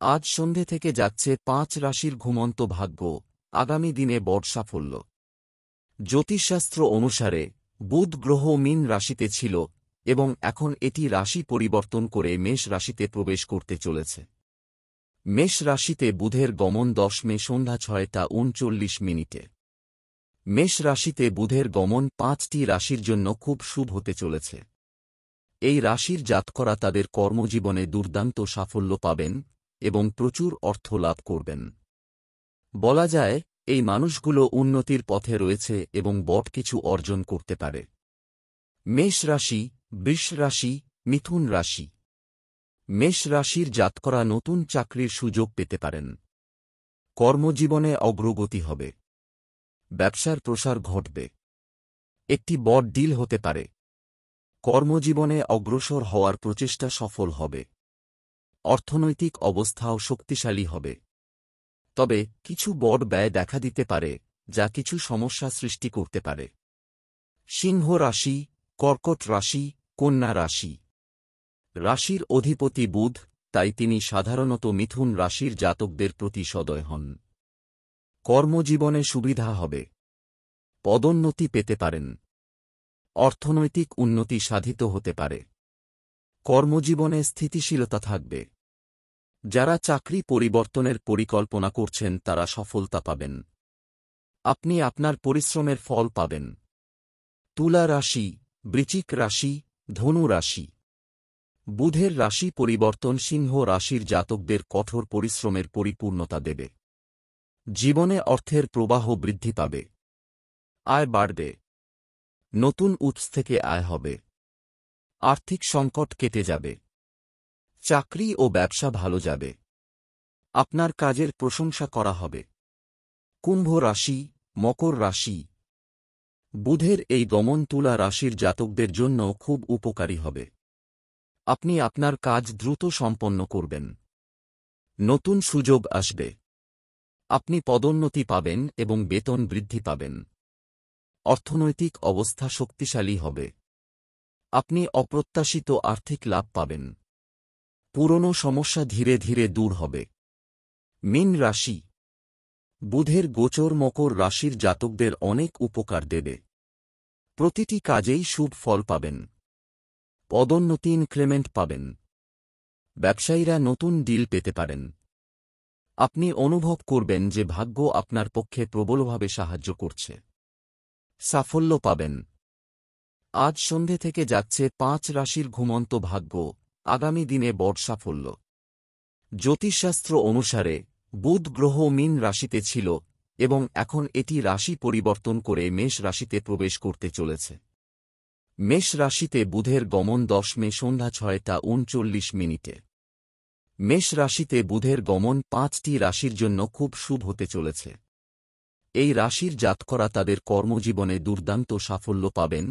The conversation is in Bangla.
আজ সন্ধে থেকে যাচ্ছে ৫ রাশির ঘুমন্ত ভাগ্য, আগামী দিনে বড় সাফল্য। জ্যোতিষশাস্ত্র অনুসারে বুধ গ্রহ মীন রাশিতে ছিল এবং এখন এটি রাশি পরিবর্তন করে মেষ রাশিতে প্রবেশ করতে চলেছে। মেষ রাশিতে বুধের গমন ১০ মে সন্ধ্যা ৬টা ৩৯ মিনিটে। মেষ রাশিতে বুধের গমন ৫টি রাশির জন্য খুব শুভ হতে চলেছে। এই রাশির জাতকরা তাদের কর্মজীবনে দুর্দান্ত সাফল্য পাবেন এবং প্রচুর অর্থ লাভ করবেন। বলা যায়, এই মানুষগুলো উন্নতির পথে রয়েছে এবং বড় কিছু অর্জন করতে পারে। মেষ রাশি, বৃষ রাশি, মিথুন রাশি। মেষ রাশির জাতকরা নতুন চাকরির সুযোগ পেতে পারেন। কর্মজীবনে অগ্রগতি হবে। ব্যবসার প্রসার ঘটবে। একটি বড় ডিল হতে পারে। কর্মজীবনে অগ্রসর হওয়ার প্রচেষ্টা সফল হবে। অর্থনৈতিক অবস্থাও শক্তিশালী হবে। তবে কিছু বড় ব্যয় দেখা দিতে পারে, যা কিছু সমস্যা সৃষ্টি করতে পারে। সিংহ রাশি, কর্কট রাশি, কন্যা রাশি। রাশির অধিপতি বুধ, তাই তিনি সাধারণত মিথুন রাশির জাতকদের প্রতি সদয় হন। কর্মজীবনে সুবিধা হবে। পদোন্নতি পেতে পারেন। অর্থনৈতিক উন্নতি সাধিত হতে পারে। কর্মজীবনে স্থিতিশীলতা থাকবে। যারা চাকরি পরিবর্তনের পরিকল্পনা করছেন তারা সফলতা পাবেন। আপনি আপনার পরিশ্রমের ফল পাবেন। তুলা রাশি, বৃশ্চিক রাশি, ধনু রাশি। বুধের রাশি পরিবর্তন সিংহ রাশির জাতকদের কঠোর পরিশ্রমের পরিপূর্ণতা দেবে। জীবনে অর্থের প্রবাহ বৃদ্ধি পাবে। আয় বাড়বে। নতুন উৎস থেকে আয় হবে। আর্থিক সংকট কেটে যাবে। চাকরি ও ব্যবসা ভালো যাবে। আপনার কাজের প্রশংসা করা হবে। কুম্ভ রাশি, মকর রাশি। বুধের এই গমন তুলা রাশির জাতকদের জন্য খুব উপকারী হবে। আপনি আপনার কাজ দ্রুত সম্পন্ন করবেন। নতুন সুযোগ আসবে। আপনি পদোন্নতি পাবেন এবং বেতন বৃদ্ধি পাবেন। অর্থনৈতিক অবস্থা শক্তিশালী হবে। আপনি অপ্রত্যাশিত আর্থিক লাভ পাবেন। পুরনো সমস্যা ধীরে ধীরে দূর হবে। মীন রাশি। বুধের গোচর মকর রাশির জাতকদের অনেক উপকার দেবে। প্রতিটি কাজেই শুভ ফল পাবেন। পদোন্নতি ইনক্রিমেন্ট পাবেন। ব্যবসায়ীরা নতুন ডিল পেতে পারেন। আপনি অনুভব করবেন যে ভাগ্য আপনার পক্ষে প্রবলভাবে সাহায্য করছে। সাফল্য পাবেন। আজ সন্ধে থেকে যাচ্ছে ৫ রাশির ঘুমন্ত ভাগ্য, আগামী দিনে বড় সাফল্য। জ্যোতিষশাস্ত্র অনুসারে বুধ গ্রহ মীন রাশিতে ছিল এবং এখন এটি রাশি পরিবর্তন করে মেষ রাশিতে প্রবেশ করতে চলেছে। মেষ রাশিতে বুধের গমন ১০ মে সন্ধ্যা ৬টা ৩৯ মিনিটে। মেষ রাশিতে বুধের গমন ৫টি রাশির জন্য খুব শুভ হতে চলেছে। এই রাশির জাতকরা তাদের কর্মজীবনে দুর্দান্ত সাফল্য পাবেন